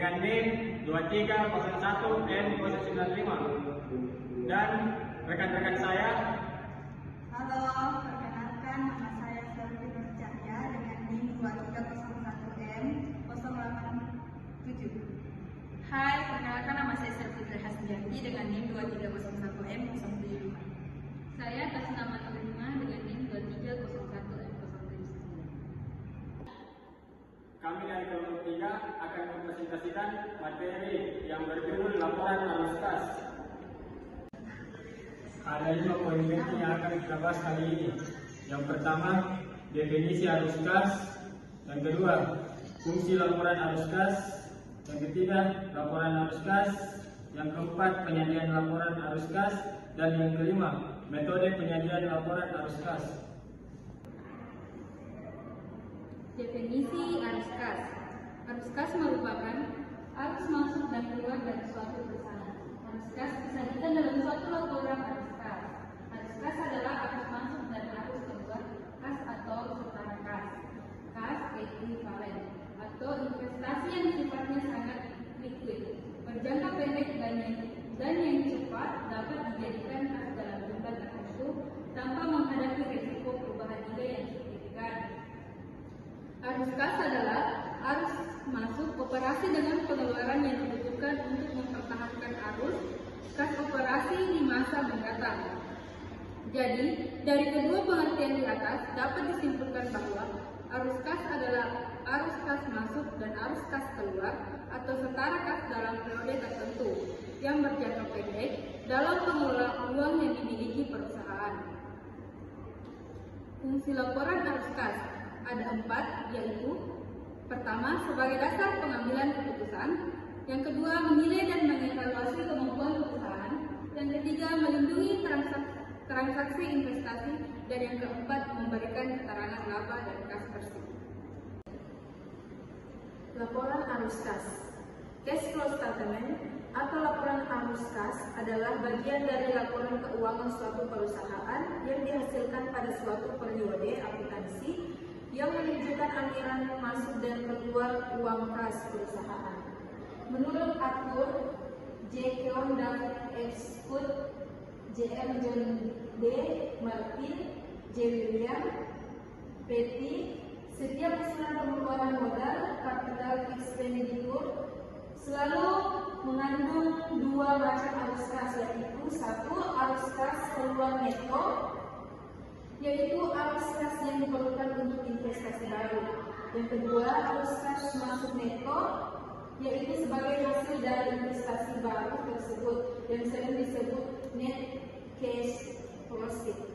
dengan NIM 2301M095. Dan rekan-rekan saya. Halo, perkenalkan nama saya Selvi Nurcahya dengan NIM 2301M087. Hai, perkenalkan nama saya Selvi Hasbianti dengan NIM 2301M075. Saya atas nama Terima dengan NIM 2301M079. Kami dari kelompok 3 akan mempresentasikan materi yang berjudul laporan arus kas. Ada 5 poin penting yang akan kita bahas kali ini. Yang pertama, definisi arus kas. Yang kedua, fungsi laporan arus kas. Yang ketiga, laporan arus kas. Yang keempat, penyajian laporan arus kas. Dan yang kelima, metode penyajian laporan arus kas. Definisi arus kas. Arus kas merupakan arus masuk dan keluar dari suatu perusahaan. Arus kas disajikan dalam suatu laporan arus kas. Arus kas adalah arus masuk dan arus keluar kas atau setara kas. Kas ekivalen atau investasi yang sifatnya sangat liquid, berjangka pendek dan yang cepat dapat dijadikan kas dalam jumlah tertentu tanpa menghadapi risiko perubahan nilai yang signifikan. Arus kas adalah arus masuk operasi dengan pengeluaran yang dibutuhkan untuk mempertahankan arus kas operasi di masa mendatang. Jadi, dari kedua pengertian di atas dapat disimpulkan bahwa arus kas adalah arus kas masuk dan arus kas keluar atau setara kas dalam periode tertentu yang berjangka pendek dalam pengelolaan uang yang dimiliki perusahaan. Fungsi laporan arus kas ada 4, yaitu pertama, sebagai dasar pengambilan keputusan. Yang kedua, menilai dan mengevaluasi kemampuan perusahaan. Yang ketiga, melindungi transaksi investasi. Dan yang keempat, memberikan keterangan laba dan kas bersih. Laporan arus kas. Cash flow statement atau laporan arus kas adalah bagian dari laporan keuangan suatu perusahaan yang dihasilkan pada suatu periode akuntansi yang menunjukkan aliran masuk dan keluar uang kas perusahaan. Menurut Arthur J. Keon dan F. Scott, J.M. John D. Martin, J. William, P.T. setiap usulan pengeluaran modal capital expenditure selalu mengandung 2 macam arus kas, yaitu 1. Arus kas keluar neto, yaitu arus kas yang diperlukan untuk investasi baru. Yang kedua, arus kas masuk neto, yaitu sebagai hasil dari investasi baru tersebut yang sering disebut net cash proceeds.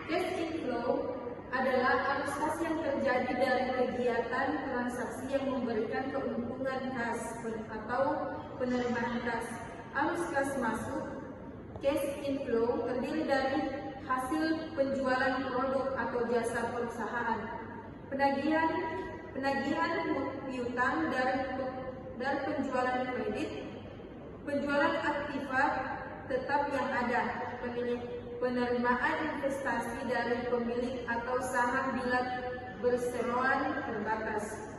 Cash inflow adalah arus kas yang terjadi dari kegiatan transaksi yang memberikan keuntungan kas atau penerimaan kas. Arus kas masuk cash inflow terdiri dari hasil penjualan produk atau jasa perusahaan, penagihan piutang dari penjualan kredit, penjualan aktiva tetap yang ada, penerimaan investasi dari pemilik atau saham bila berseroan terbatas,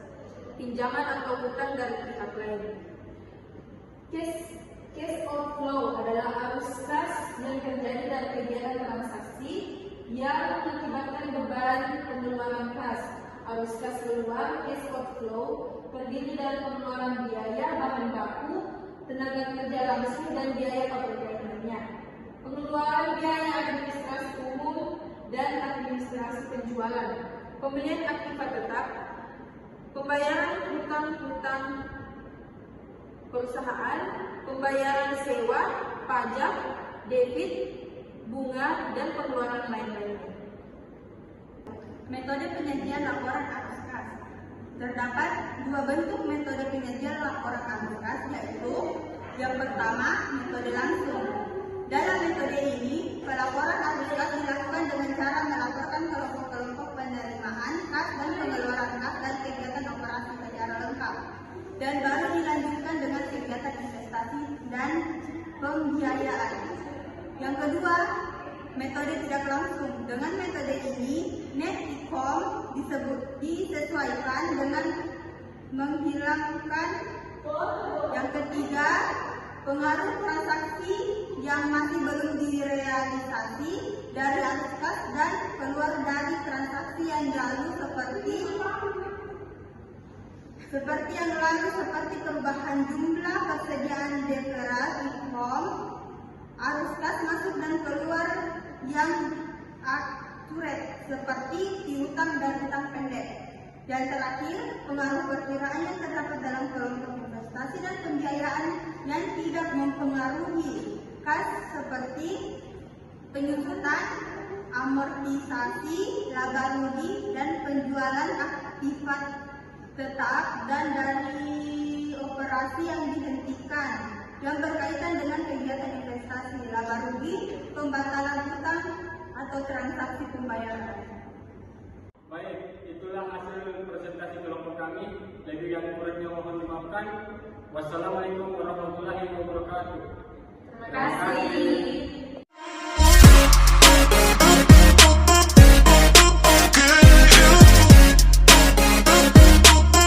pinjaman atau hutang dari pihak lain. Cash outflow adalah arus kas yang terjadi dari kegiatan transaksi yang mengakibatkan beban pengeluaran kas. Arus kas keluar, cash outflow, terdiri dari pengeluaran biaya bahan baku, tenaga kerja langsung, dan biaya operasionalnya. Pengeluaran biaya administrasi umum dan administrasi penjualan, pembelian aktiva tetap, pembayaran hutang-hutang perusahaan, pembayaran sewa, pajak, debit, bunga, dan pengeluaran lain-lainnya. Metode penyajian laporan arus kas. Terdapat 2 bentuk metode penyajian laporan arus kas, yaitu yang pertama, metode langsung. Dalam metode ini, pelaporan arus kas dilakukan dengan cara melaporkan kelompok-kelompok penerimaan kas dan pengeluaran kas dan kegiatan operasi secara lengkap, dan baru dilanjutkan dengan kegiatan investasi dan pembiayaan. Yang kedua, metode tidak langsung. Dengan metode ini, net income disesuaikan dengan menghilangkan. Yang ketiga, pengaruh transaksi yang masih belum direalisasi dari arus kas dan keluar dari transaksi yang lalu seperti yang lalu seperti perubahan jumlah persediaan deferral income, arus kas masuk dan keluar yang akurat seperti piutang dan utang pendek. Dan terakhir, pengaruh perkiraan yang terdapat dalam kelompok investasi dan pembiayaan yang tidak mempengaruhi kas seperti penyusutan, amortisasi, laba rugi, dan penjualan aktifat tetap dan dari operasi yang dihentikan yang berkaitan dengan kegiatan investasi, laba rugi, pembatalan utang, atau transaksi pembayaran. Baik, itulah hasil presentasi kelompok kami. Lebih yang kurangnya mohon dimaafkan. Wassalamualaikum warahmatullahi wabarakatuh. Terima kasih.